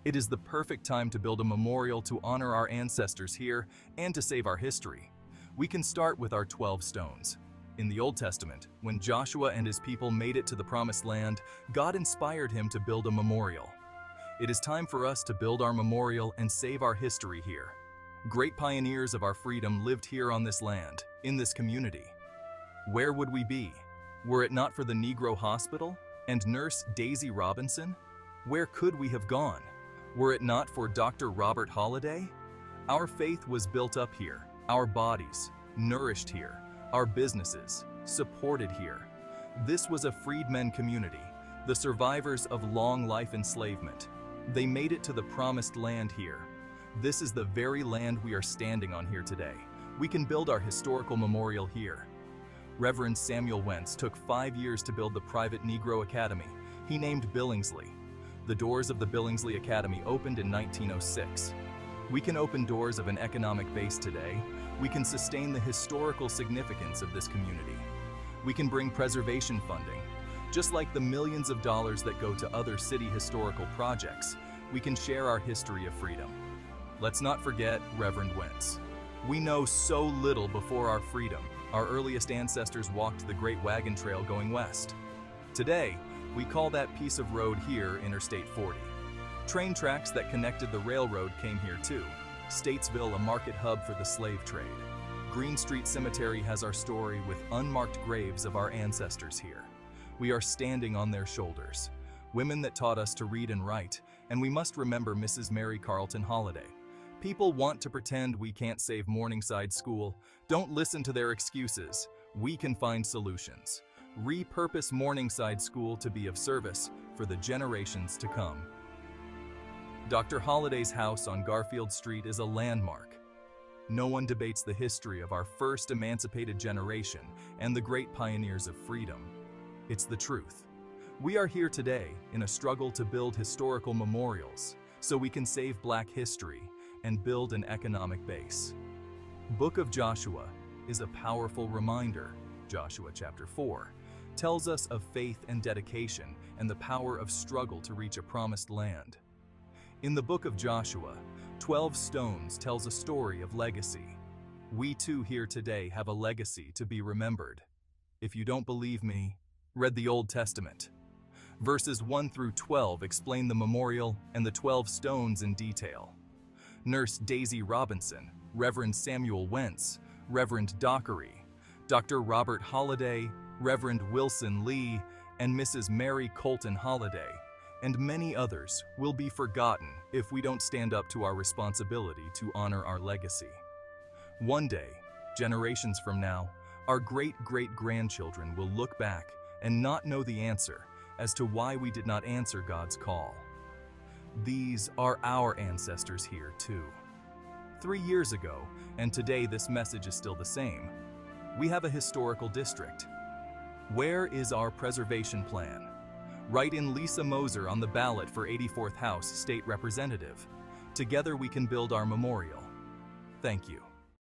It is the perfect time to build a memorial to honor our ancestors here and to save our history. We can start with our 12 stones. In the Old Testament, when Joshua and his people made it to the Promised Land, God inspired him to build a memorial. It is time for us to build our memorial and save our history here. Great pioneers of our freedom lived here on this land, in this community. Where would we be, were it not for the Negro Hospital and Nurse Daisy Robinson? Where could we have gone, were it not for Dr. Robert Holliday? Our faith was built up here, our bodies nourished here, our businesses supported here. This was a freedmen community, the survivors of long life enslavement. They made it to the Promised Land here. This is the very land we are standing on here today. We can build our historical memorial here. Reverend Samuel Wentz took 5 years to build the private Negro Academy he named Billingsley. The doors of the Billingsley Academy opened in 1906. We can open doors of an economic base today. We can sustain the historical significance of this community. We can bring preservation funding. Just like the millions of dollars that go to other city historical projects, we can share our history of freedom. Let's not forget Reverend Wentz. We know so little before our freedom. Our earliest ancestors walked the Great Wagon Trail going west. Today, we call that piece of road here Interstate 40. Train tracks that connected the railroad came here too. Statesville, a market hub for the slave trade. Green Street Cemetery has our story with unmarked graves of our ancestors here. We are standing on their shoulders. Women that taught us to read and write, and we must remember Mrs. Mary Carlton Holiday. People want to pretend we can't save Morningside School. Don't listen to their excuses. We can find solutions. Repurpose Morningside School to be of service for the generations to come. Dr. Holliday's house on Garfield Street is a landmark. No one debates the history of our first emancipated generation and the great pioneers of freedom. It's the truth. We are here today in a struggle to build historical memorials so we can save Black history and build an economic base. Book of Joshua is a powerful reminder. Joshua chapter 4 tells us of faith and dedication and the power of struggle to reach a promised land. In the book of Joshua, 12 Stones tells a story of legacy. We too here today have a legacy to be remembered. If you don't believe me, read the Old Testament. Verses 1 through 12 explain the memorial and the 12 stones in detail. Nurse Daisy Robinson, Reverend Samuel Wentz, Reverend Dockery, Dr. Robert Holliday, Reverend Wilson Lee, and Mrs. Mary Colton Holiday, and many others will be forgotten if we don't stand up to our responsibility to honor our legacy. One day, generations from now, our great-great-grandchildren will look back and not know the answer as to why we did not answer God's call. These are our ancestors here too. 3 years ago, and today this message is still the same. We have a historical district. Where is our preservation plan? Write in Lisa Moser on the ballot for 84th House State Representative. Together we can build our memorial. Thank you.